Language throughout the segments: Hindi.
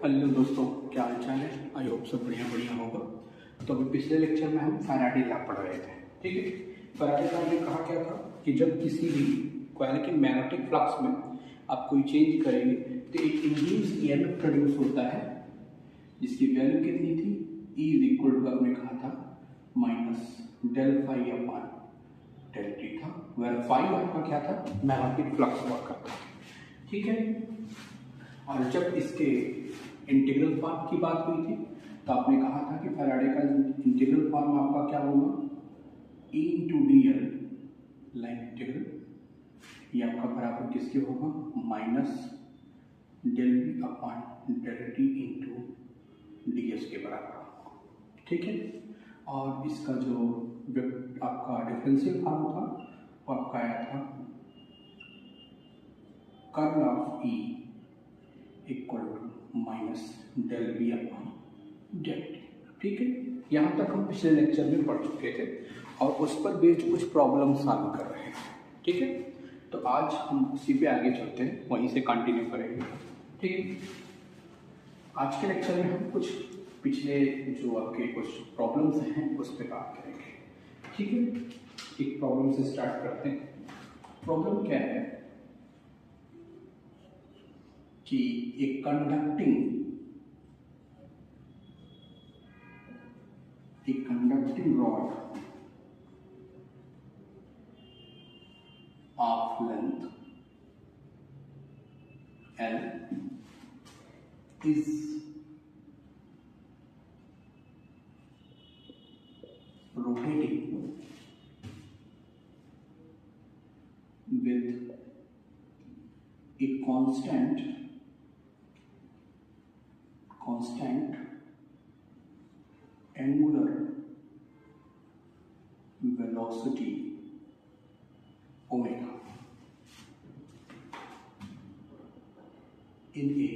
हेलो दोस्तों, क्या हाल चाल है। आई होप सब बढ़िया बढ़िया होगा। तो अभी पिछले लेक्चर में हम फैराडे लॉ पढ़ रहे थे। ठीक है, फैराडे लॉ में कहा क्या था कि जब किसी भी कॉइल के मैग्नेटिक फ्लक्स में आप कोई चेंज करेंगे तो एक इंड्यूस ईएमएफ प्रोड्यूस होता है जिसकी वैल्यू कितनी थी, E इज इक्वल टू आपने कहा था minus del phi upon del t था, वेयर फाई आपका क्या था, मैग्नेटिक फ्लक्स वर्क करता था। ठीक है, और जब इसके इंटीग्रल फॉर्म की बात हुई थी तो आपने कहा था कि फैराडे का इंटीग्रल फॉर्म आपका क्या होगा, E into d l line integral, ये आपका बराबर किसके होगा, minus del B upon del t into d s के बराबर होगा। ठीक है, और इसका जो आपका डिफरेंशियल फॉर्म था वो आपका आया था curl of E equal to minus del B upon del t. ठीक है, यहाँ तक हम पिछले लेक्चर में पढ़ चुके थे और उस पर बेस्ड कुछ प्रॉब्लम सॉल्व कर रहे हैं। ठीक है, तो आज हम उसी पे आगे चलते हैं, वहीं से कंटिन्यू करेंगे। ठीक है, आज के लेक्चर में हम कुछ पिछले जो आपके कुछ प्रॉब्लम्स हैं उस पर बात करेंगे। ठीक है, एक प्रॉब्लम से स्टार्ट करते हैं। प्रॉब्लम क्या है कि एक conducting rod of length L is rotating with a constant angular velocity omega in a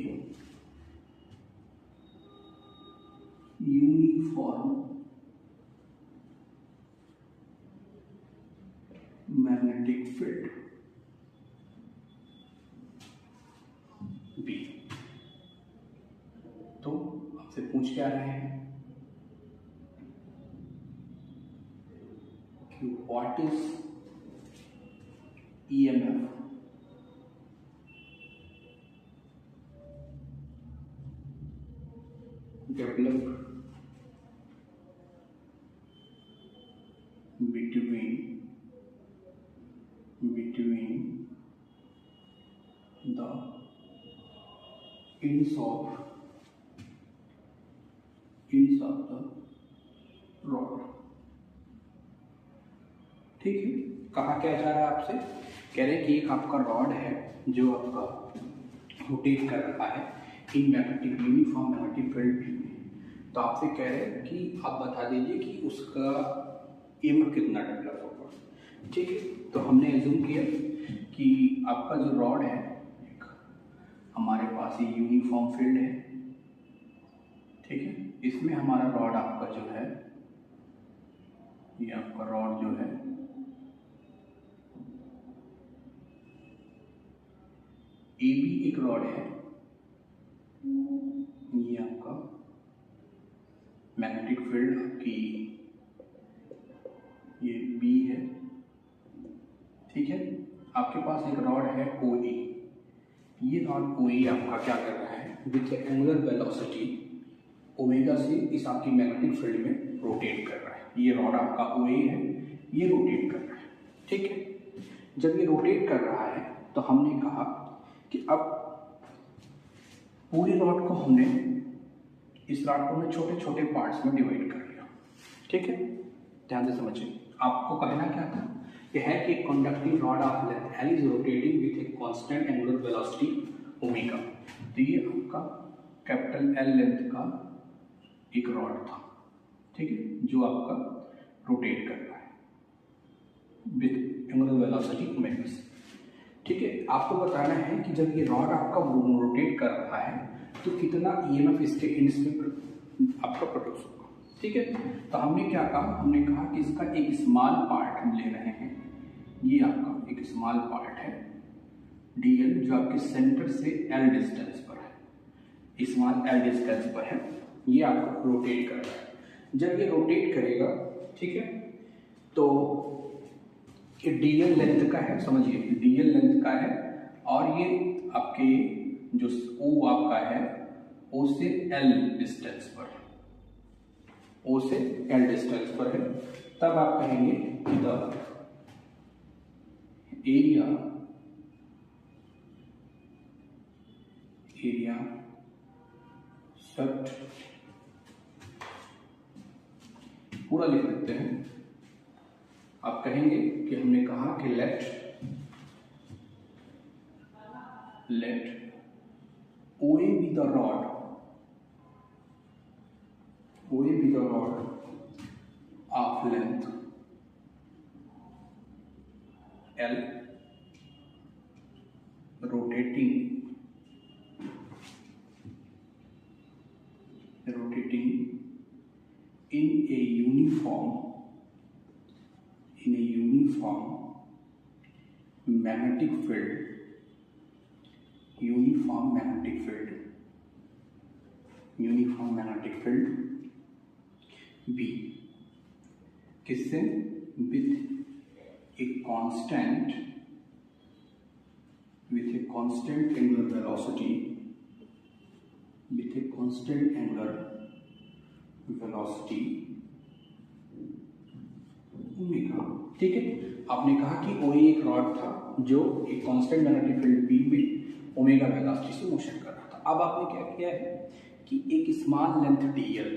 uniform magnetic field B। तो आपसे पूछ क्या रहे हैं कि what is EMF developed between the ends of the rod। ठीक है, कहा क्या जा रहा है आपसे, कह रहे हैं कि एक आपका रॉड है जो आपका रोटेट कर रहा है in magnetic uniform magnetic field में। तो आपसे कह रहे हैं कि आप बता दीजिए कि उसका EMF कितना डेवलप होगा। ठीक है, तो हमने एज्यूम किया कि आपका जो रॉड है एक हमारे पास ये यूनिफॉर्म फील्ड है। ठीक है, इसमें हमारा रॉड आपका जो है, ये आपका रॉड जो है AB एक रॉड है, ये आपका मैग्नेटिक फील्ड आपकी ये B है। ठीक है, आपके पास एक रॉड है OA, ये रॉड OA आपका क्या कर रहा है विथ एंगुलर वेलोसिटी ओमेगा से इस आपकी मैग्नेटिक फील्ड में रोटेट कर रहा है। ये रॉड आपका OA है, ये रोटेट कर रहा है। ठीक है, जब ये रोटेट कर रहा है तो हमने कहा कि अब पूरे रॉड को हमने इस रॉड को हमने छोटे छोटे पार्ट्स में डिवाइड कर लिया। ठीक है, ध्यान से समझिए, आपको कहना क्या था, यह है कि conducting rod of length L is rotating with a constant angular velocity omega. तो ये आपका कैपिटल L लेंथ का एक रॉड था। ठीक है, जो आपका रोटेट कर रहा है विथ एंगुलर वेलोसिटी ओमेगा से। ठीक है, आपको बताना है कि जब ये रॉड आपका रोटेट कर रहा है तो कितना EMF इसके एंड्स में आपका प्रोड्यूस होगा। ठीक है, तो हमने क्या कहा, हमने कहा कि इसका एक स्मॉल पार्ट हम ले रहे हैं, ये आपका एक स्मॉल पार्ट है DL जो आपके सेंटर से L डिस्टेंस पर है। स्मॉल एल डिस्टेंस पर है, ये आपको रोटेट कर रहा है। जब ये रोटेट करेगा, ठीक है, तो ये डीएल लेंथ का है, समझिए डीएल लेंथ का है, और ये आपके जो ओ आपका है ओ से एल डिस्टेंस पर है, ओ से एल डिस्टेंस पर है। तब आप कहेंगे द एरिया सट, पूरा लिख देते हैं। आप कहेंगे कि हमने कहा कि late OA be the rod, OA be the rod of length L, rotating in a uniform magnetic field, uniform magnetic field B, किससे, with a constant angular velocity, omega. ठीक है, आपने कहा कि OA एक रॉड था जो एक कांस्टेंट मैग्नेटिक फील्ड B में ओमेगा वेलोसिटी से मोशन कर रहा था। अब आपने क्या किया है कि एक small length DL,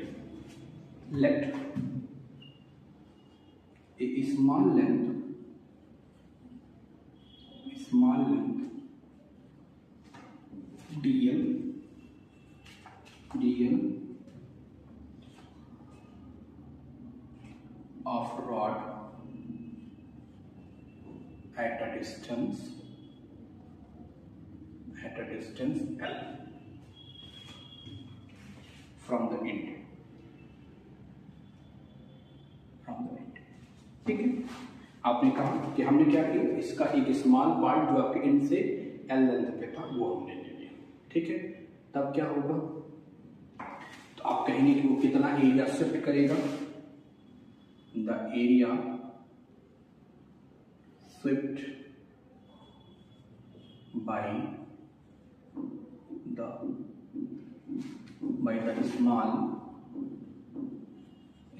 let a small length DL of rod at a distance L from the end, ठीक है। आपने कहा कि हमने क्या किया, इसका एक स्मॉल पार्ट जो आपके एंड से L लेंथ पे था वो हमने ले लिया, ठीक है। तब क्या होगा, तो आप कहेंगे कि वो कितना एरिया शिफ्ट करेगा, the area swept by the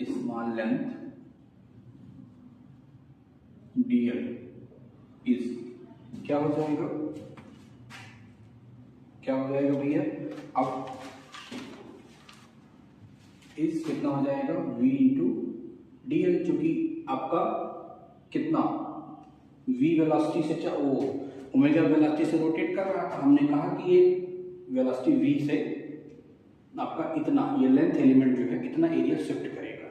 small length dl is, क्या हो जाएगा भैया, अब इस कितना हो जाएगा v इंटू dl, चूंकि आपका कितना v वेलोसिटी से ओमेगा वेलोसिटी से रोटेट कर रहा था। हमने कहा कि ये वेलोसिटी v से आपका इतना, ये लेंथ एलिमेंट जो है इतना एरिया शिफ्ट करेगा,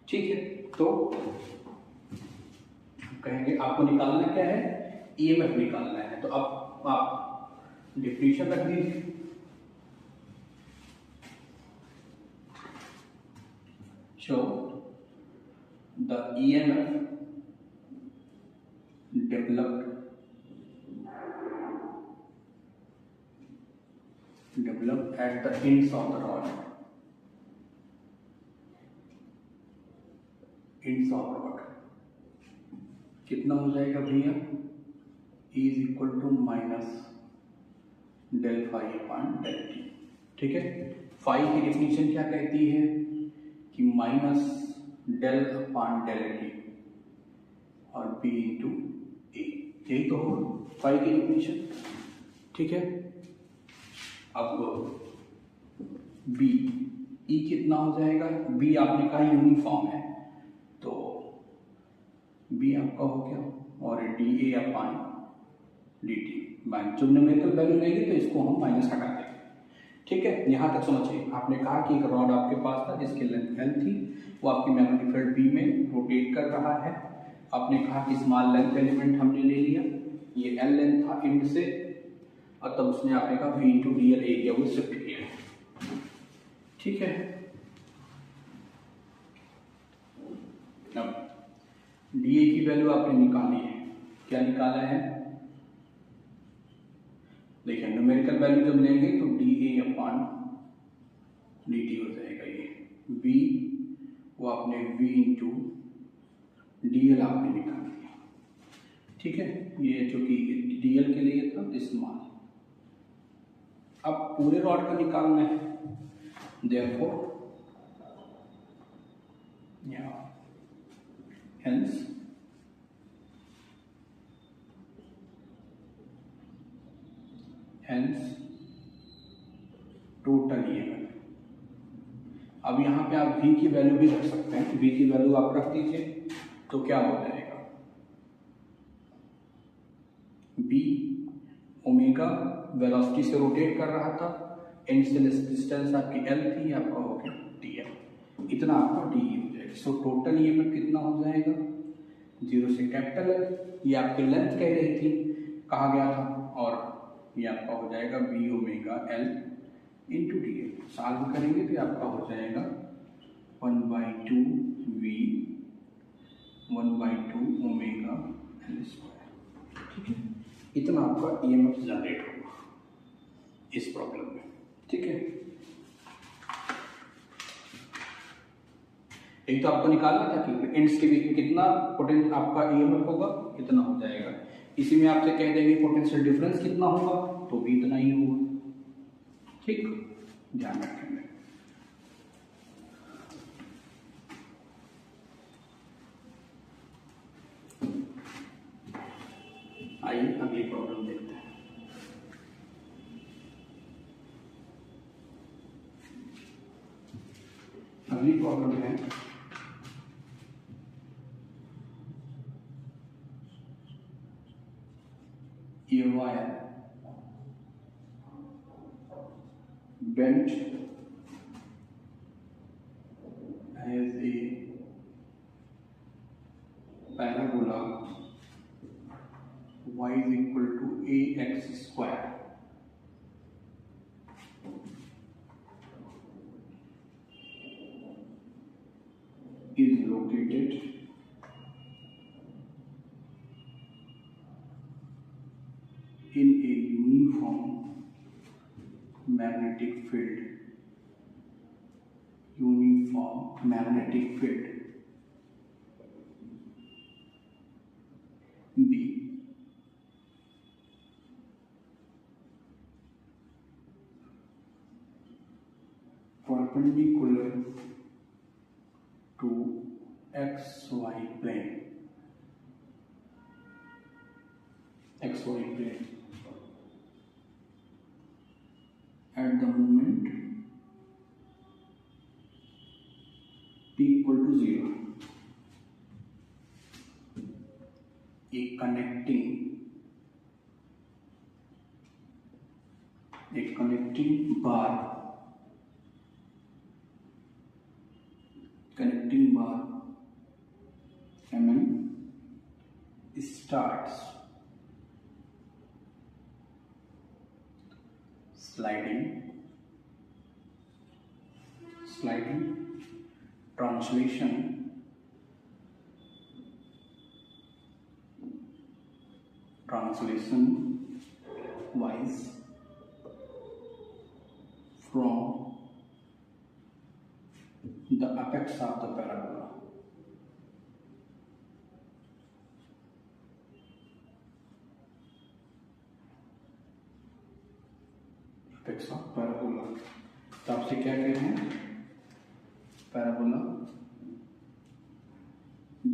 ठीक है। तो कहेंगे आपको निकालना क्या है, EMF निकालना है। तो अब आप डिफिनेशन रख दीजिए, show the EMF developed at the ends of the rod, कितना हो जाएगा भैया, E is equal to minus del phi upon del t, ठीक है। फाई की डेफिनेशन क्या कहती है कि minus del upon del t और B इंटू ए, यही तो होगा फाई की डेफिनेशन, ठीक है। अब B, E कितना हो जाएगा, B आपने कहा यूनिफॉर्म है, तो B आपका हो गया, और dA अपॉन dt, जो न्यूमेरिकल वैल्यू रहेगी तो इसको हम माइनस हटा देंगे, ठीक है। यहाँ तक समझिए, आपने कहा कि एक रॉड आपके पास था जिसकी लेंथ L थी, वो आपकी मैग्नेटिक फील्ड B में रोटेट कर रहा है। आपने कहा कि स्मॉल लेंथ एलिमेंट हमने ले लिया, ये L लेंथ था एंड से, और तब उसने आपने कहा V into d L area वो शिफ्ट किया, ठीक है। अब dA की वैल्यू आपने निकाली है, क्या निकाला है, देखिए न्यूमेरिकल वैल्यू जब लेंगे तो dA अपॉन dt हो जाएगा ये v, वो आपने v इंटू dl आपने निकाल दिया, ठीक है। ये जो कि dl के लिए था स्मॉल। अब पूरे रॉड का निकालना है, therefore hence टोटल EMF। अब यहाँ पे आप v की वैल्यू भी रख सकते हैं, v की वैल्यू आप रख दीजिए तो क्या हो जाएगा, v ओमेगा वेलोसिटी से रोटेट कर रहा था, इनिशियल डिस्टेंस आपकी l थी, आपका हो गया dl, इतना आपका d हो जाएगा। सो टोटल EMF कितना हो जाएगा, 0 से कैपिटल L, ये आपकी लेंथ कह रही थी, कहा गया था, और ये आपका हो जाएगा v omega l into d L. Solve करेंगे तो आपका हो जाएगा 1/2 v 1/2 ओमेगा एल स्क्वायर, ठीक है। इतना आपका EMF जनरेट होगा इस प्रॉब्लम में, ठीक है। एक तो आपको निकालना था कि एंड्स के बीच में कितना पोटेंशियल आपका EMF होगा, इतना हो जाएगा। इसी में आपसे कह देंगे पोटेंशियल डिफरेंस कितना होगा, तो भी इतना ही होगा, ठीक, ध्यान रखेंगे। आइए अगली प्रॉब्लम देखते हैं। अगली प्रॉब्लम है ये wire bent as a parabola y is equal to ax square is located in a uniform magnetic field, B perpendicular to xy plane, at the moment p equal to 0, a connecting bar Mn starts sliding, translation wise from the apex of the parabola, तो आपसे क्या कह रहे हैं, पैराबोला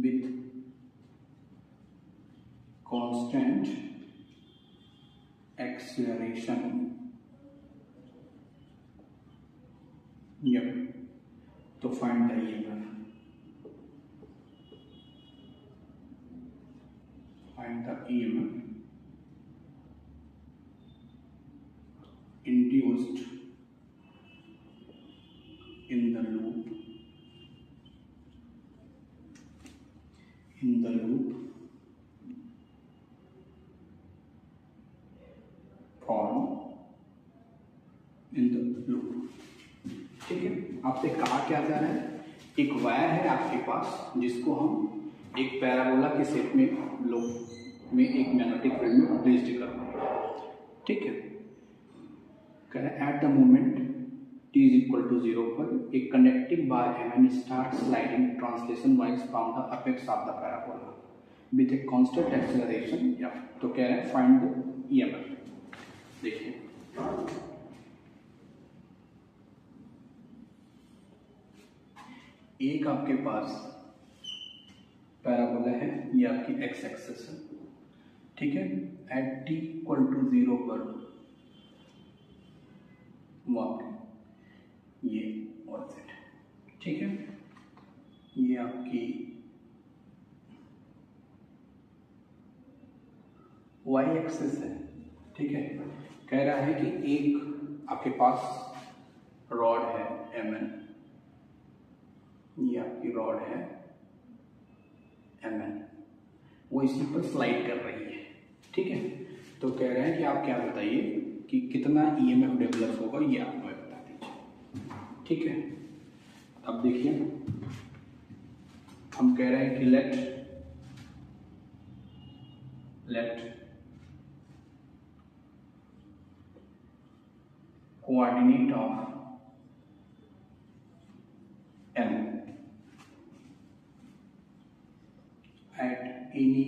विथ कांस्टेंट एक्सेलरेशन, तो find the EMF, induced in the loop form in the loop, ठीक है। आपसे कहा क्या जा रहा है, एक वायर है आपके पास जिसको हम एक पैराबोला के शेप में लूप में एक मैग्नेटिक फील्ड में प्लेस्ड कर रहे हैं, ठीक है। कह रहे हैं at the moment t is equal to 0 पर एक conducting bar Mn starts sliding translation wise from the apex of the parabola with a constant acceleration f। तो कह रहे हैं find the EMF। देखिए एक आपके पास पैराबोला है, ये आपकी x एक्सिस है, ठीक है। एट t इक्वल टू 0 पर ये और z, ठीक है। ये आपकी y एक्सिस है, ठीक है। कह रहा है कि एक आपके पास रॉड है Mn, ये आपकी रॉड है Mn, वो इसी पर स्लाइड कर रही है, ठीक है। तो कह रहे हैं कि आप क्या बताइए कि कितना EMF डेवलप होगा, ये आप हमें बता दीजिए, ठीक है। अब देखिए हम कह रहे हैं कि let coordinate of M at any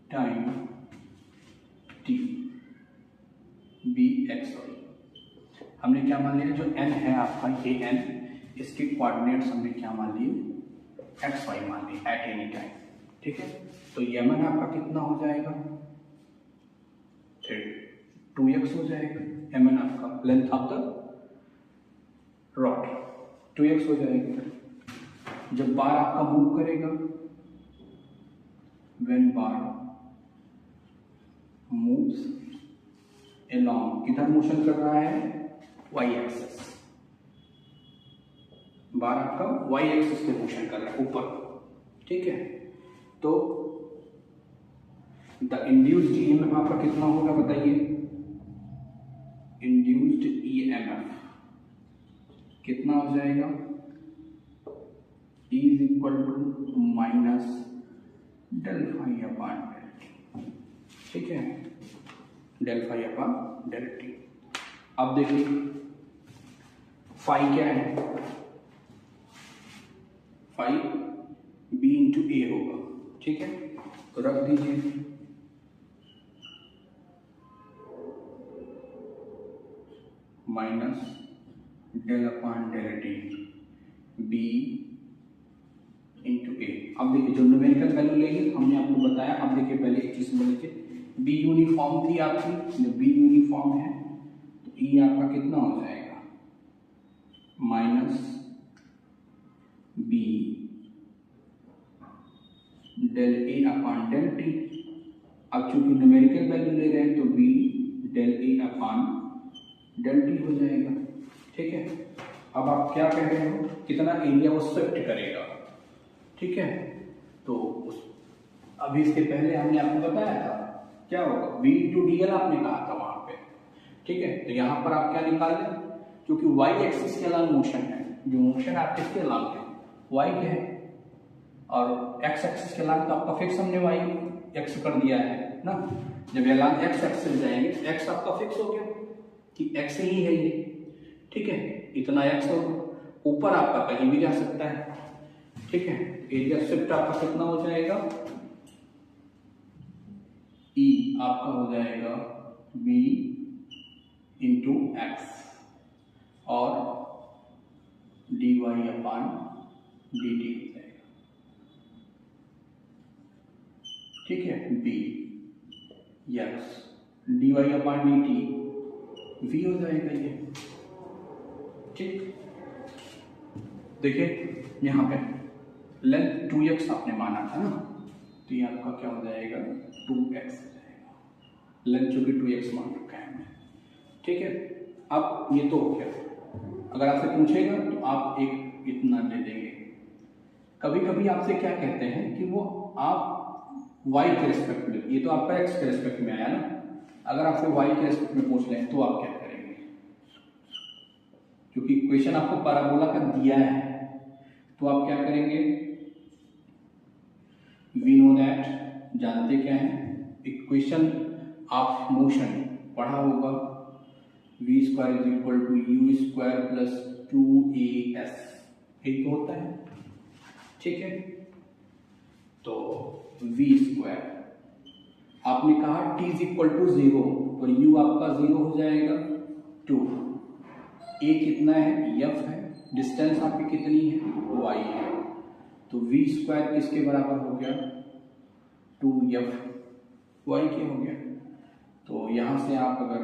time t be x y। हमने क्या मान लिया, जो n है आपका ये n, इसके कोऑर्डिनेट्स हमने क्या मान लिए, एक्स वाई मान लिए एट एनी टाइम, ठीक है। तो यमन आपका कितना हो जाएगा, फिर 2x हो जाएगा, यमन आपका length of the rod 2x हो जाएगा। जब बार आपका मूव करेगा, व्हेन बार मूव्स अलोंग, किधर मोशन कर रहा है, y एक्सिस, बार आपका y एक्सिस पे मोशन कर रहा है ऊपर, ठीक है। तो द इंड्यूस्ड ईएमएफ आपका कितना होगा बताइए, इंड्यूस्ड ईएमएफ कितना हो जाएगा, E is equal to minus del phi upon del t, ठीक है, del phi upon del t. अब देखिए फाई क्या है, फाई बी इंटू ए होगा, ठीक है। तो रख दीजिए minus del upon del T B into A. अब देखिए जो न्यूमेरिकल वैल्यू लेंगे हमने आपको बताया। अब देखिए पहले एक चीज समझ लीजिए, बी यूनिफॉर्म थी आपकी, जब बी यूनिफॉर्म है तो ई आपका कितना हो जाएगा, minus B del A upon del t. अब चूंकि न्यूमेरिकल वैल्यू ले रहे हैं तो B del A upon del T हो जाएगा, ठीक है। अब आप क्या कह रहे हो, कितना एरिया वो शिफ्ट करेगा, ठीक है। तो अभी इसके पहले हमने आपको बताया था क्या होगा, v इंटू डी एल आपने कहा था वहां पे, ठीक है। तो यहाँ पर आप क्या निकाल लें, क्योंकि y एक्सिस के अलांग मोशन है, जो मोशन आप किसके अलांग है, y के है, और x एक्सिस के अलांग तो आपका फिक्स हमने y x कर दिया है ना। जब ये अलांग x एक्सिस जाएंगे तो x आपका फिक्स हो गया कि x ही है ये, ठीक है। इतना x होगा, ऊपर आपका कहीं भी जा सकता है, ठीक है। एरिया शिफ्ट आपका कितना हो जाएगा, E आपका हो जाएगा B इंटू एक्स और dy अपॉन dt हो जाएगा, ठीक है। B yes dy upon dt v हो जाएगा ये, ठीक। देखिए यहाँ पे लेंथ 2x आपने माना था ना, तो ये आपका क्या हो जाएगा 2x हो जाएगा, लेंथ चूंकि 2x मान रखा है हमने, ठीक है। अब ये तो हो गया, अगर आपसे पूछेगा तो आप एक इतना दे देंगे। कभी कभी आपसे क्या कहते हैं कि वो आप y के रिस्पेक्ट में, ये तो आपका x के रिस्पेक्ट में आया ना, अगर आपसे y के रिस्पेक्ट में पूछ लें तो आप क्या करेंगे, क्योंकि इक्वेशन आपको पैराबोला का दिया है तो आप क्या करेंगे, वी नो दैट, जानते क्या है, इक्वेशन ऑफ मोशन पढ़ा होगा v square is equal to u square plus 2as, यही तो होता है, ठीक है। तो वी स्क्वायर आपने कहा t इज इक्वल टू 0, तो u आपका 0 हो जाएगा, 2, a कितना है, f है, डिस्टेंस आपकी कितनी है, y है, तो v स्क्वायर किसके बराबर हो गया, 2f, y क्या हो गया। तो यहाँ से आप अगर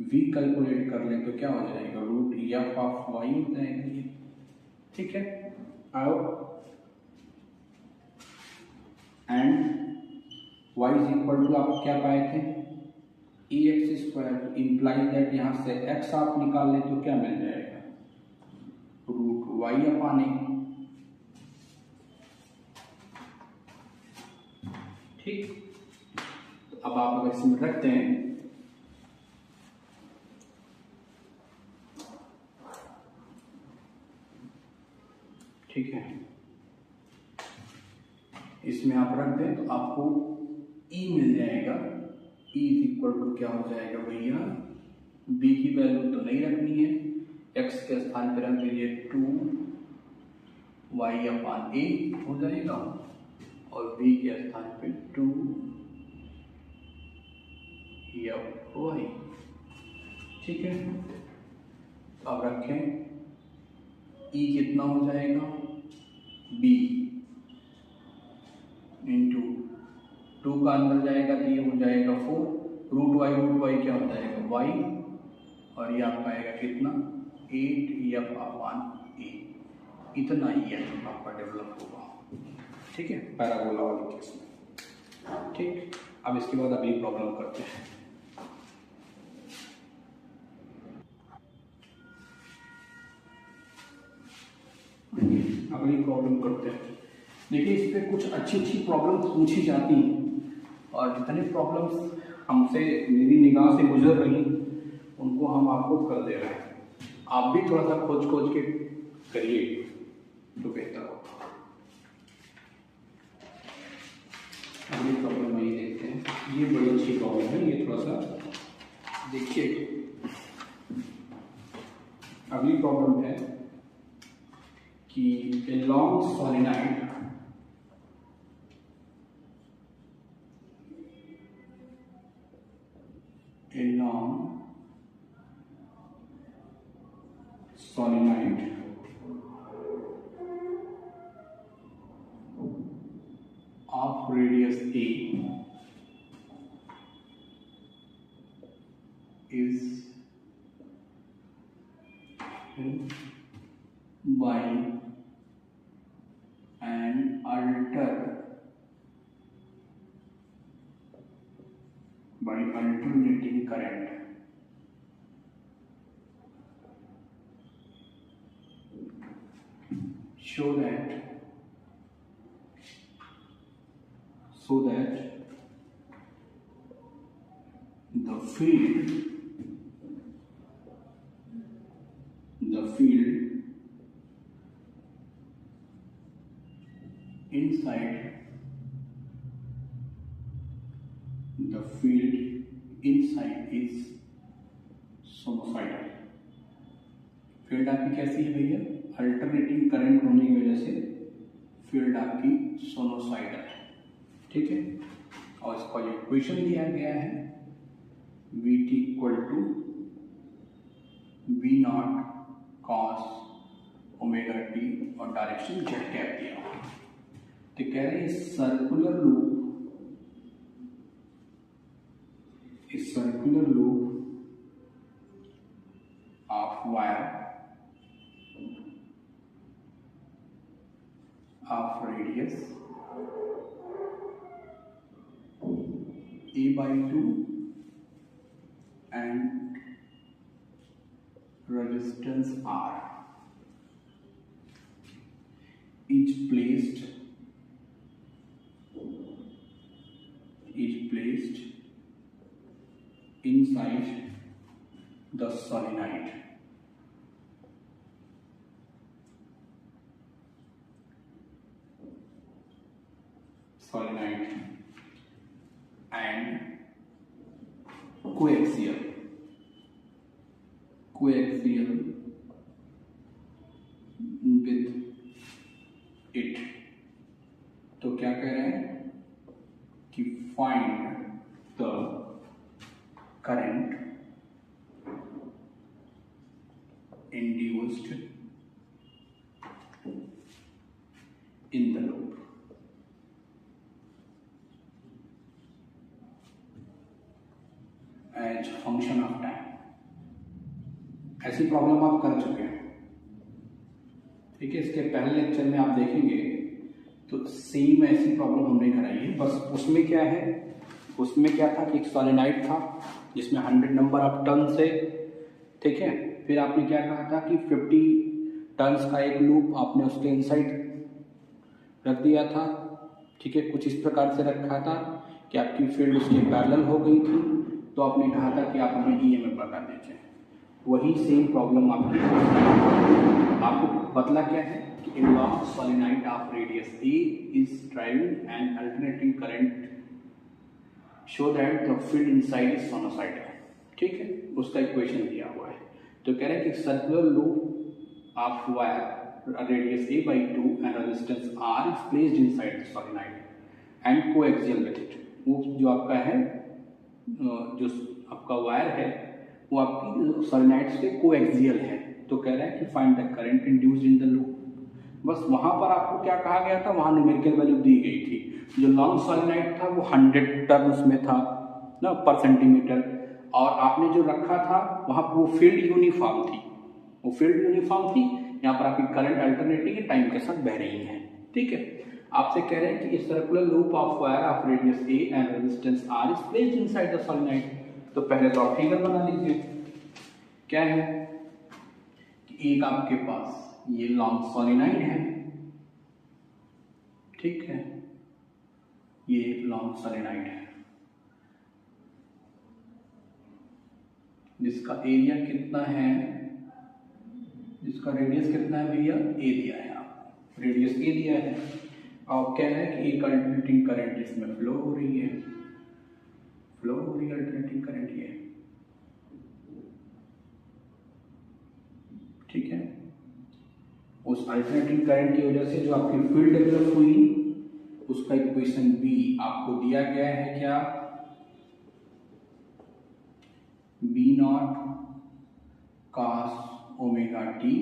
v कैलकुलेट कर लें तो क्या हो जाएगा, रूट f ऑफ y हो जाएगा ये, ठीक है। आओ, and y is equal to आप क्या पाए थे, a x square, implies that यहाँ से x आप निकाल लें तो क्या मिल जाएगा, रूट y अपान ए, ठीक। तो अब आप अगर इसमें रखते हैं, ठीक है, इसमें आप रख दें तो आपको e मिल जाएगा, e इज इक्वल टू क्या हो जाएगा भैया, b की वैल्यू तो नहीं रखनी है, x के स्थान पर रख दीजिए 2y अपान ए हो जाएगा, और b के स्थान पे 2y, ठीक है। तो अब रखें, e कितना हो जाएगा, b इंटू 2 का अंदर जाएगा तो ये हो जाएगा 4, रूट वाई क्या हो जाएगा y, और ये आपका आएगा कितना, 8f अपान ए, इतना ही आपका डेवलप होगा, ठीक है, पैराबोला वाले केस में, ठीक। अब इसके बाद अगली प्रॉब्लम करते हैं। अगली प्रॉब्लम करते हैं। देखिए, इस पे कुछ अच्छी अच्छी प्रॉब्लम्स पूछी जाती हैं, और जितने प्रॉब्लम्स हमसे मेरी निगाह से गुजर रही उनको हम आपको कर दे रहे हैं, आप भी थोड़ा सा खोज खोज के करिए तो बेहतर होगा। अगली प्रॉब्लम वही देखते हैं, ये बड़ी अच्छी प्रॉब्लम है, ये थोड़ा सा देखिए। अगली प्रॉब्लम है कि a long solenoid of radius a is held by an alternating current so that the field inside is sinusoidal। Field आपकी कैसी है भैया, अल्टरनेटिंग करंट होने की वजह से फील्ड आपकी साइनोसॉइडल है, ठीक है। और इसका जो इक्वेशन दिया गया है Vt equal to V naught cos omega T, और डायरेक्शन जेड कैप दिया हुआ। तो कह रहे हैं circular loop of wire of radius a by 2 and resistance R is placed inside the solenoid and coaxial coaxial with it. तो क्या कह रहे हैं कि find the current induced in the loop. As function of time. ऐसी प्रॉब्लम आप कर चुके हैं, ठीक है। इसके पहले लेक्चर में आप देखेंगे तो सेम ऐसी प्रॉब्लम हमने कराई है। बस उसमें क्या है, उसमें क्या था कि एक सॉलिनॉइड था जिसमें 100 नंबर ऑफ टर्न्स है, ठीक है। फिर आपने क्या कहा था कि 50 टर्न्स का एक लूप आपने उसके इनसाइड रख दिया था, ठीक है। कुछ इस प्रकार से रखा था कि आपकी फील्ड उसकी पैरेलल हो गई थी, तो आपने कहा था कि आप हमें ईएमएफ बता दीजिए। वही सेम प्रॉब्लम आपकी आपको बदला क्या है कि in long solenoid of radius A is driving and alternating current show that the field inside is sinusoidal, ठीक है। उसका इक्वेशन दिया हुआ है। तो कह रहे हैं कि circular loop of wire radius a by 2 and resistance r is placed inside the solenoid and coaxial with it। वो जो आपका है, जो आपका वायर है वो आपकी सोलेनॉइड से कोएक्सियल है। तो कह रहा है कि find the current induced in the loop. बस वहां पर आपको क्या कहा गया था, वहां न्यूमेरिकल वैल्यू दी गई थी। जो लॉन्ग सोलेनॉइड था वो 100 टर्न्स में था ना पर सेंटीमीटर, और आपने जो रखा था वहां पर वो फील्ड यूनिफॉर्म थी, वो फील्ड यूनिफॉर्म थी। यहाँ पर आपकी करंट अल्टरनेटिंग टाइम के साथ बह रही है, ठीक है। आपसे कह रहे हैं कि circular loop of wire of radius A and resistance R is placed inside the solenoid. तो पहले तो आप फिगर बना लीजिए। क्या है कि एक आपके पास ये लॉन्ग सोलेनॉइड है, ठीक है, ये एक लॉन्ग सोलेनॉइड है जिसका एरिया कितना है, इसका रेडियस कितना है भैया, ए दिया है आपको, रेडियस ए दिया है। और कह रहा है कि एक अल्टरनेटिंग करंट इसमें फ्लो हो रही है, फ्लो हो रही है अल्टरनेटिंग करंट ये, ठीक है। उस अल्टरनेटिंग करंट की वजह से जो आपकी फील्ड डेवलप हुई उसका इक्वेशन बी आपको दिया गया है, क्या, B naught cos omega t,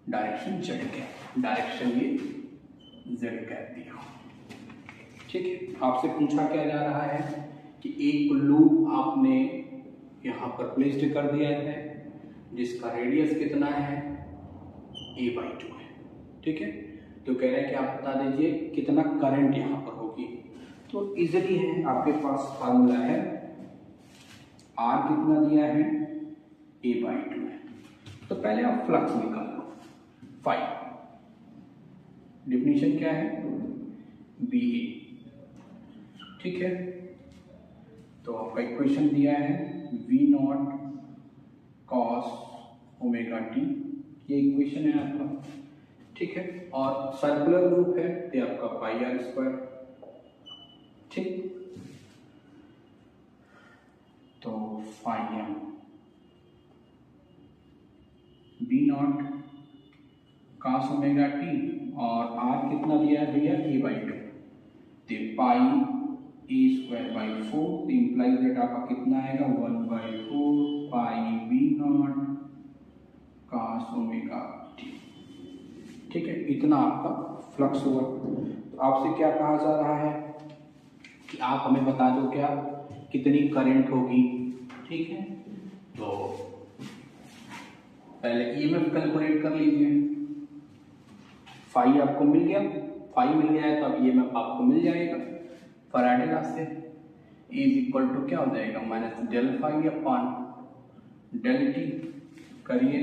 direction z cap, direction ये जेड कैप दिया, ठीक है। आपसे पूछा क्या जा रहा है कि एक लूप आपने यहाँ पर प्लेस्ड कर दिया है जिसका रेडियस कितना है, a by 2 है, ठीक है। तो कह रहे हैं कि आप बता दीजिए कितना करंट यहाँ पर होगी। तो इजीली है, आपके पास फार्मूला है, r कितना दिया है, a by 2 है। तो पहले आप फ्लक्स निकाल लो, फाई, डिफिनीशन क्या है, बी ए, ठीक है। तो आपका इक्वेशन दिया है v naught cos omega t, ये इक्वेशन है आपका, ठीक है। और सर्कुलर लूप है तो आपका पाई आर स्क्वायर, ठीक। तो phi M B naught cos omega T और आर कितना दिया है भैया, ए बाई 2, तो pi A square by 4, implies that आपका कितना आएगा, 1/4 pi B naught cos omega T, ठीक है। इतना आपका फ्लक्स हुआ। तो आपसे क्या कहा जा रहा है कि आप हमें बता दो क्या कितनी करंट होगी, ठीक है। तो पहले ईएमएफ कैलकुलेट कर लीजिए। फाई आपको मिल गया, फाई मिल गया है तो अब ईएमएफ आपको मिल जाएगा फैराडे लॉ से। E इज इक्वल टू क्या हो जाएगा, minus del phi upon del T, करिए।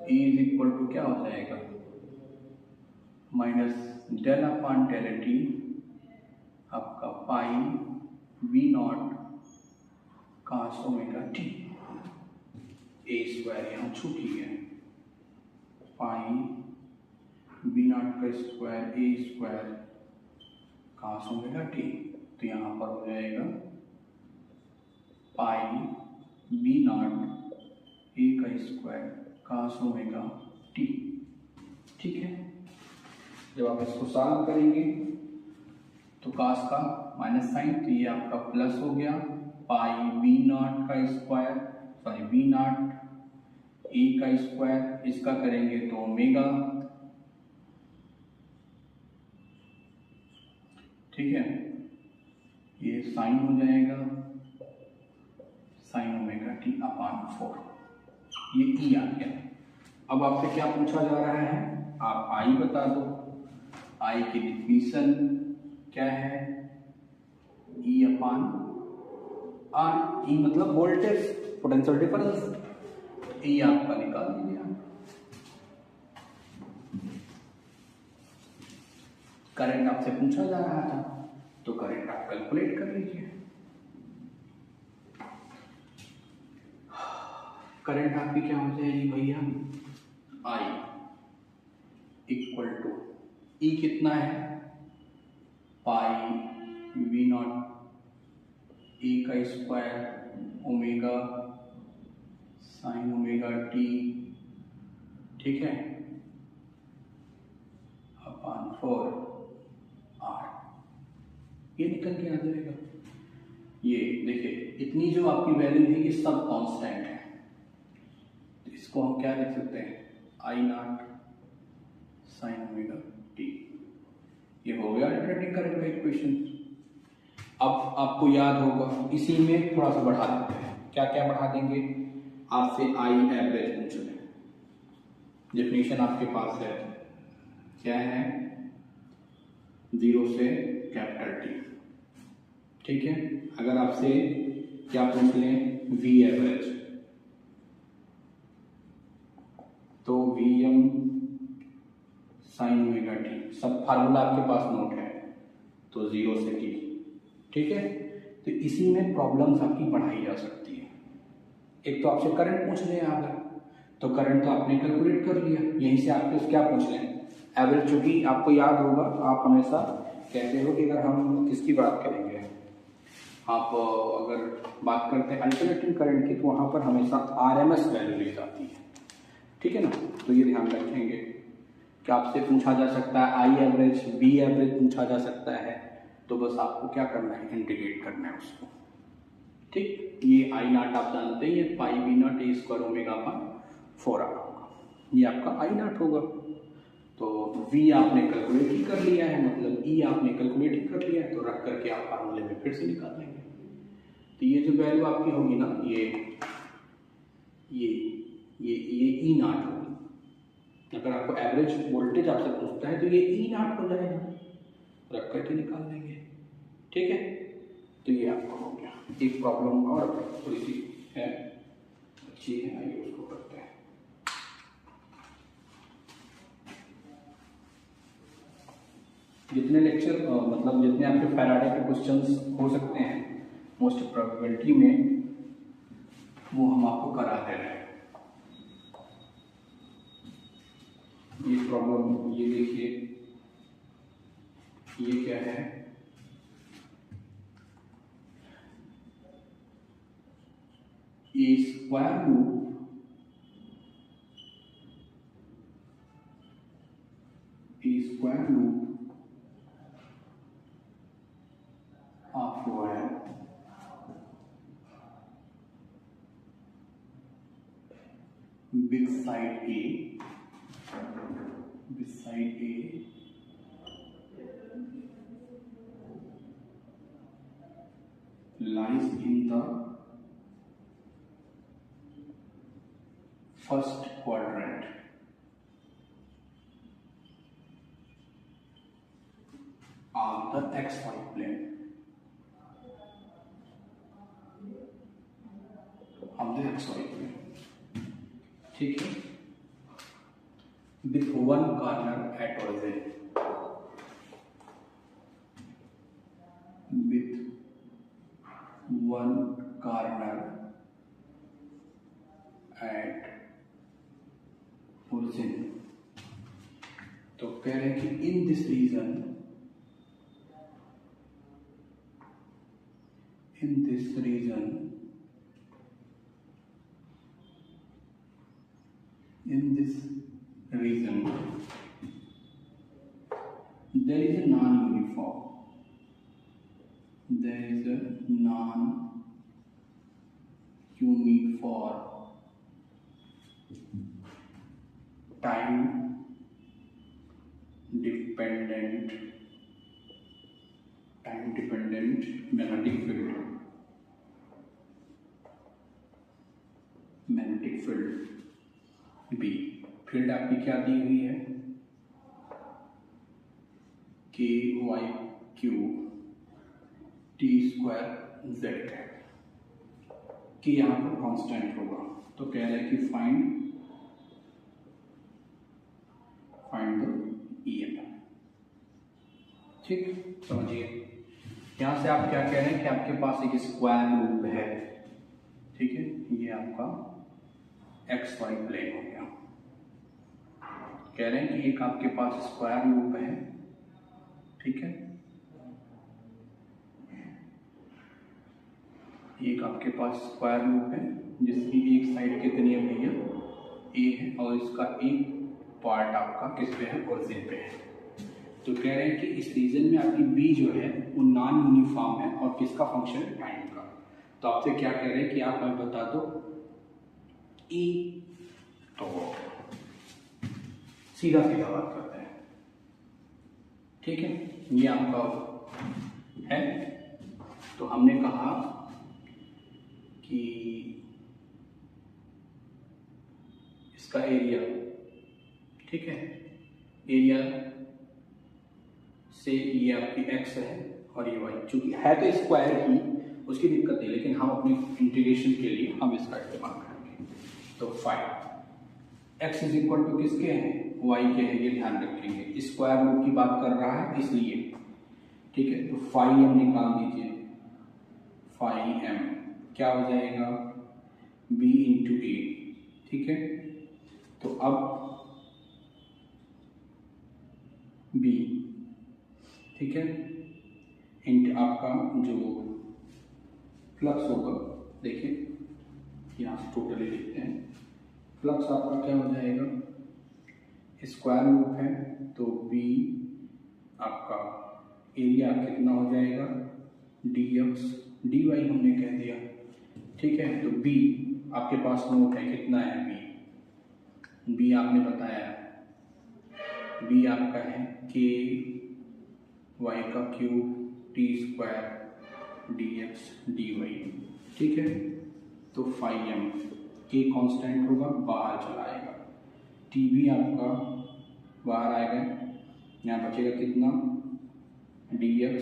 E इज इक्वल टू क्या हो जाएगा, minus del upon del T आपका pi V naught cos omega T, A square यहाँ छूट ही है, पाई बी नॉट का square A square cos omega T. तो यहाँ पर हो जाएगा पाई बी नॉट ए का स्क्वायर cos ओमेगा टी। ठीक है, जब आप इसको सॉल्व करेंगे तो cos का माइनस साइन, तो ये आपका प्लस हो गया पाई बी नॉट का square, sorry B naught a का स्क्वायर, इसका करेंगे तो ओमेगा। ठीक है, ये साइन हो जाएगा साइन ओमेगा टी अपान 4, ये ई आ गया। अब आपसे क्या पूछा जा रहा है, आप आई बता दो। आई की डिफिनीशन क्या है, ई अपान आर। ई मतलब वोल्टेज, पोटेंशियल डिफरेंस, ई आपका निकाल दीजिए। करंट आपसे पूछा जा रहा था तो करंट आप कैलकुलेट कर लीजिए। करंट आपकी क्या हो जाएगी भैया, आई इक्वल टू ई कितना है, पाई वी नॉट ए का square omega sine omega T. ठीक है, अपान 4 आर, ये निकल के आ जाएगा। ये देखिए इतनी जो आपकी वैल्यू है ये सब कांस्टेंट है, तो इसको हम क्या लिख सकते हैं, आई नॉट साइन ओमेगा टी। ये हो गया अल्टरनेटिंग करंट का इक्वेशन। अब आपको याद होगा, इसी में थोड़ा सा बढ़ा देते हैं। क्या क्या बढ़ा देंगे, आपसे आई एवरेज पूछ रहे हैं, डेफिनेशन आपके पास है, क्या है, 0 से कैपिटल टी। ठीक है, अगर आपसे क्या पूछ लें, वी एवरेज, तो v m sine omega t, सब फार्मूला आपके पास नोट है, तो 0 से टी। ठीक है, तो इसी में प्रॉब्लम्स आपकी बढ़ाई जा सकती है। एक तो आपसे करंट पूछ रहे हैं, अगर तो करंट तो आपने कैलकुलेट कर लिया, यहीं से आपके क्या पूछ रहे हैं, एवरेज। चूंकि आपको याद होगा, आप हमेशा कहते हो कि अगर हम किसकी बात करेंगे, आप अगर बात करते हैं अल्टरनेटिंग करंट की, तो वहाँ पर हमेशा आरएमएस वैल्यू ली जाती है। ठीक है ना, तो ये ध्यान रखेंगे कि आपसे पूछा जा सकता है आई एवरेज, बी एवरेज पूछा जा सकता है, तो बस आपको क्या करना है, इंटीग्रेट करना है उसको। ठीक, ये आई नॉट आप जानते हैं, ये pi B naught A square omega upon 4 R होगा, ये आपका आई नॉट होगा। तो v आपने कैलकुलेट ही कर लिया है, मतलब e आपने कैलकुलेट ही कर लिया है, तो रख करके आप फार्मूले में फिर से निकाल लेंगे। तो ये जो वैल्यू आपकी होगी ना, ये ई नॉट होगी। अगर आपको एवरेज वोल्टेज आपसे पूछता है तो ये ई नॉट हो जाएगा, रख करके निकाल लेंगे। ठीक है, तो ये आपका हो गया। एक प्रॉब्लम और थोड़ी सी है, अच्छी है, आइए उसको करते हैं। जितने लेक्चर मतलब जितने आपके फैराडे के क्वेश्चंस हो सकते हैं मोस्ट प्रोबेबिलिटी में, वो हम आपको करा दे रहे हैं। ये प्रॉब्लम, ये देखिए, ये क्या है, ये square root of wire beside A lies in the first quadrant of the xy plane of the xy plane। ठीक है, with one corner at origin, with one corner at origin। तो कह रहे हैं कि in this region in this region there is a non-uniform time dependent magnetic field B। Field आपकी क्या दी हुई है, k y q t square z है, कि यहाँ पर कांस्टेंट होगा। तो कह रहे हैं कि फाइंड द EMF। ठीक, समझिए यहाँ से आप क्या कह रहे हैं कि आपके पास एक स्क्वायर लूप है। ठीक है, ये आपका XY प्लेन हो गया। कह रहे हैं कि एक आपके पास स्क्वायर लूप है। ठीक है, एक आपके पास स्क्वायर लूप है जिसकी एक साइड कितनी है भैया, A है, और इसका एक पार्ट आपका किस पे है, ओरिजिन पे है। तो कह रहे हैं कि इस रीजन में आपकी B जो है वो नॉन यूनिफॉर्म है और किसका फंक्शन है, टाइम का। तो आपसे क्या कह रहे हैं कि आप हमें बता दो E। तो सीधा सीधा बात करते हैं। ठीक है, ये आपका है। तो हमने कहा कि इसका एरिया, ठीक है, एरिया से ये आपकी x है और ये y, चूंकि है तो स्क्वायर ही, उसकी दिक्कत नहीं, लेकिन हम अपने इंटीग्रेशन के लिए हम इसका इस्तेमाल करेंगे। तो 5 x इज इक्वल टू किसके हैं, y के हैं, ये ध्यान रखेंगे। स्क्वायर रूट की बात कर रहा है इसलिए। ठीक है, तो 5m निकाल दीजिए। 5m क्या हो जाएगा, b इंटू a। ठीक है, तो अब b, ठीक है, इंट आपका जो फ्लक्स होगा, देखिए यहाँ से टोटली लिखते हैं। फ्लक्स आपका क्या हो जाएगा, स्क्वायर लूप है तो b आपका एरिया कितना हो जाएगा, dx dy हमने कह दिया। ठीक है, तो b आपके पास नोट है, कितना है b आपने बताया, b आपका है k y का cube t square dx dy। ठीक है, तो 5m k कांस्टेंट होगा, बाहर चला आएगा, tb आपका बाहर आएगा, यहाँ बचेगा कितना, dx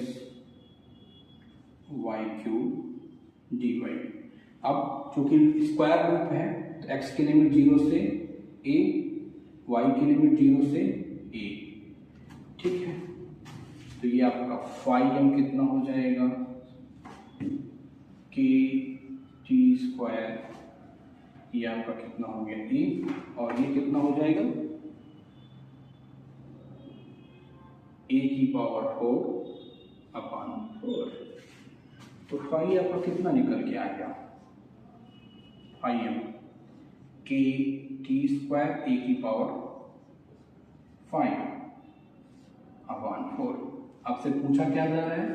y क्यूब dy। अब चूंकि स्क्वायर रूप है तो x की लिमिट 0 से a, y की लिमिट 0 से a। ठीक है, तो ये आपका 5m कितना हो जाएगा, k t स्क्वायर, ये आपका कितना हो गया a, और ये कितना हो जाएगा, a की पावर 4/4। तो 5 आपका कितना निकल के आ गया, 5m k t square a की पावर 5/4। आपसे पूछा क्या जा रहा है,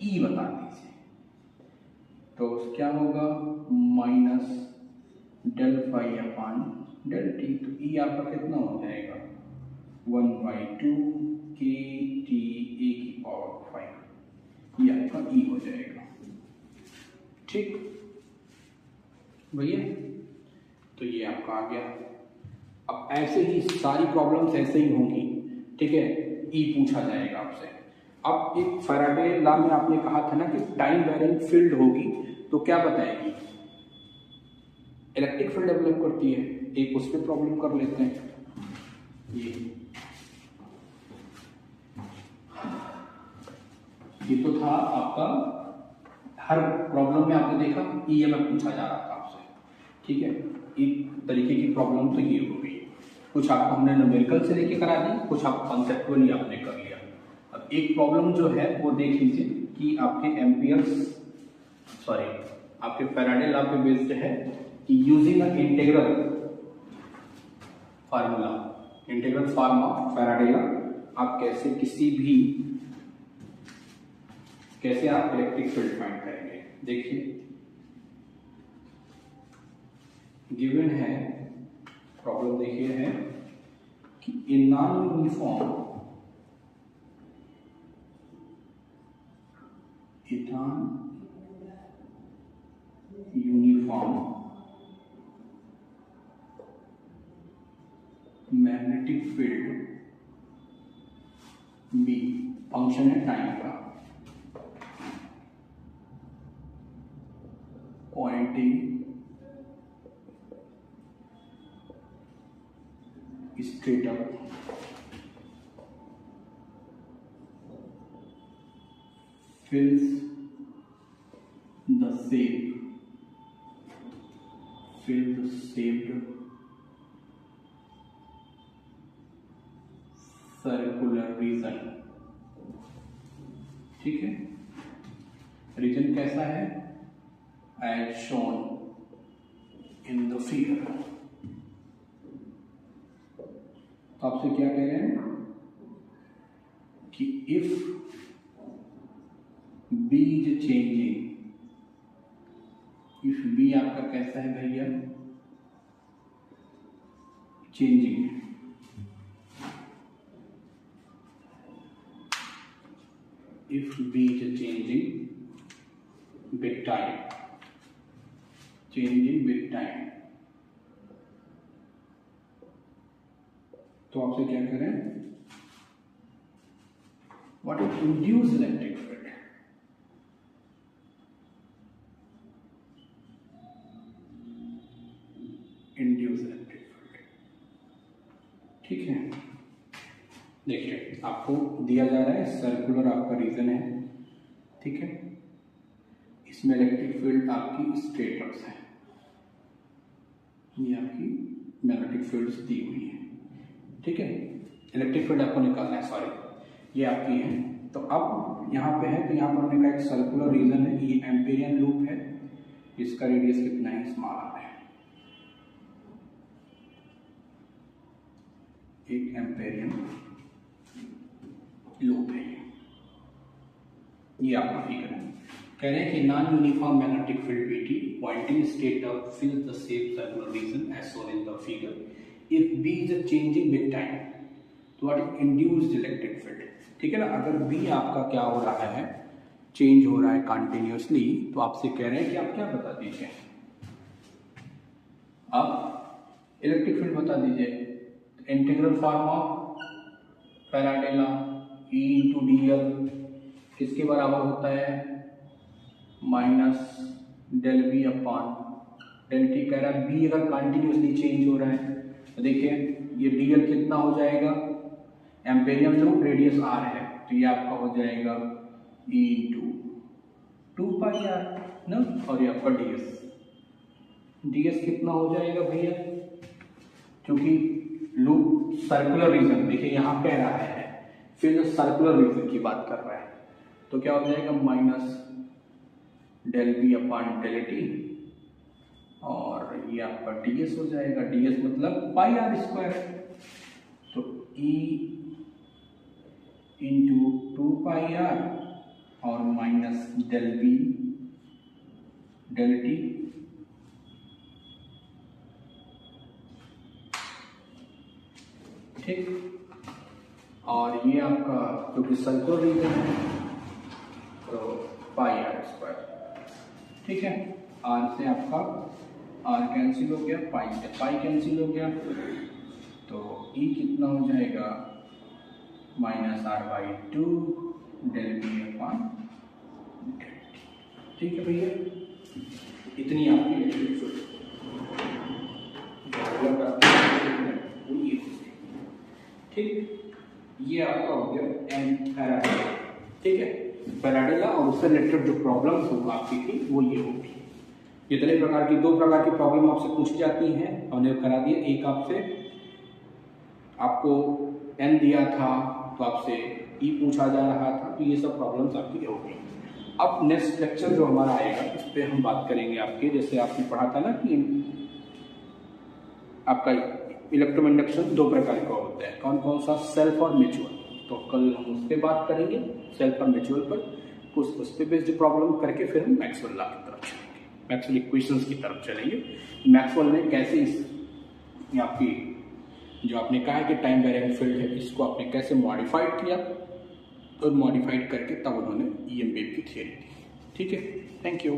E बता दीजिए। तो क्या होगा, minus del phi upon del t। तो E आपका कितना हो जाएगा, 1/2 k t a की पावर 5, ये आपका E हो जाएगा। ठीक भैया, तो ये आपका आ गया। अब ऐसे ही सारी प्रॉब्लम्स ऐसे ही होंगी। ठीक है, E पूछा जाएगा आपसे। अब एक फैराडे लॉ में आपने कहा था ना कि टाइम वैरिंग फील्ड होगी, तो क्या बताएगी, इलेक्ट्रिक फील्ड डेवलप करती है। एक उस पर प्रॉब्लम कर लेते हैं। ये तो था आपका, हर प्रॉब्लम में आपने देखा EMF पूछा जा रहा था आपसे। ठीक है, एक तरीके की प्रॉब्लम तो ये हो गई। कुछ आपको हमने न्यूमेरिकल से लेके करा दी, कुछ आप कॉन्सेप्चुअली आपने कर लिया। अब एक प्रॉब्लम जो है वो देख लीजिए कि आपके फैराडे लॉ पे बेस्ड है कि using a integral formula, integral form of Faraday law, आप कैसे आप इलेक्ट्रिक फील्ड फाइंड करेंगे। देखिए गिवन है प्रॉब्लम, देखिए है कि in non uniform magnetic field B function है टाइम का, pointing straight up fills the shaped circular region। ठीक है, रीजन कैसा है, as shown in the figure। तो आपसे क्या कह रहे हैं कि if B is changing, if B आपका कैसा है भैया, changing, if B is changing with time, changing with time, तो आपसे क्या करें, what is induced electric field, induced electric field. ठीक है, देखिए आपको दिया जा रहा है सर्कुलर आपका रीजन है, ठीक है, इसमें इलेक्ट्रिक फील्ड आपकी स्ट्रेट है, ये आपकी मैग्नेटिक फील्ड्स दी हुई है। ठीक है, इलेक्ट्रिक फील्ड आपको निकालना है, सॉरी ये आपकी है। तो अब यहाँ पे है, तो यहाँ पर हमने कहा एक सर्कुलर रीजन है, ये एम्पेरियन लूप है, इसका रेडियस कितना है, स्मॉल आर है, एक एम्पेरियन लूप है, ये आपका फिगर है। कह रहे हैं कि non uniform magnetic field BT pointing straight up fills the shape circular region as shown in the figure. If B is changing with time, तो what is induced electric field। ठीक है ना, अगर B आपका क्या हो रहा है, चेंज हो रहा है कंटिन्यूसली, तो आपसे कह रहे हैं कि आप क्या बता दीजिए, आप इलेक्ट्रिक फील्ड बता दीजिए। Integral form of Faraday law, E into d l किसके बराबर होता है, minus del B upon del t. कह रहा है बी अगर कंटिन्यूसली चेंज हो रहा है तो देखिए ये dl कितना हो जाएगा, एम्पेरियन लूप रेडियस r है, तो ये आपका हो जाएगा e इंटू 2πr ना, और ये आपका ds कितना हो जाएगा भैया, क्योंकि लूप सर्कुलर रीजन, देखिए यहाँ कह रहा है फिर सर्कुलर रीजन की बात कर रहा है, तो क्या हो जाएगा minus del B upon del t, और ये आपका ds हो जाएगा, ds मतलब पाई आर स्क्वायर, तो e इंटू 2πr और minus del B del t. ठीक, और ये आपका क्योंकि सर्कुलर रीजन है तो पाई आर स्क्वायर। ठीक है, आर से आपका आर कैंसिल हो गया, पाई से पाई कैंसिल हो गया, तो ई कितना हो जाएगा minus r by 2 del B upon del t. ठीक है भैया, इतनी आपकी इलेक्ट्रिक फील्ड ठीक, ये आपका हो गया एम फैराडे। ठीक है, फैराडे लॉ और उससे रिलेटेड जो प्रॉब्लम्स होगा आपकी थी वो ये होगी। इतने प्रकार की, दो प्रकार की प्रॉब्लम आपसे पूछी जाती हैं, हमने करा दिया। एक आपसे आपको एन दिया था तो आपसे ई पूछा जा रहा था, तो ये सब प्रॉब्लम्स आपकी हो गई। अब नेक्स्ट लेक्चर जो हमारा आएगा इस पे हम बात करेंगे आपके, जैसे आपने पढ़ा था ना कि आपका इलेक्ट्रोइंडक्शन दो प्रकार का होता है, कौन कौन सा, सेल्फ और म्यूचुअल। तो कल हम उस पर बात करेंगे, सेल्फ और म्यूचुअल पर। कुछ उस पर बेस्ड प्रॉब्लम करके फिर हम मैक्सवेल लॉ की तरफ चलेंगे, मैक्सवेल इक्वेशंस की तरफ चलेंगे। मैक्सवेल ने कैसे इस आपकी जो आपने कहा है कि टाइम वेरिएंट फील्ड है, इसको आपने कैसे मॉडिफाइड किया, और मॉडिफाइड करके तब उन्होंने ईएम वेव की थियरी दी। ठीक है, थैंक यू।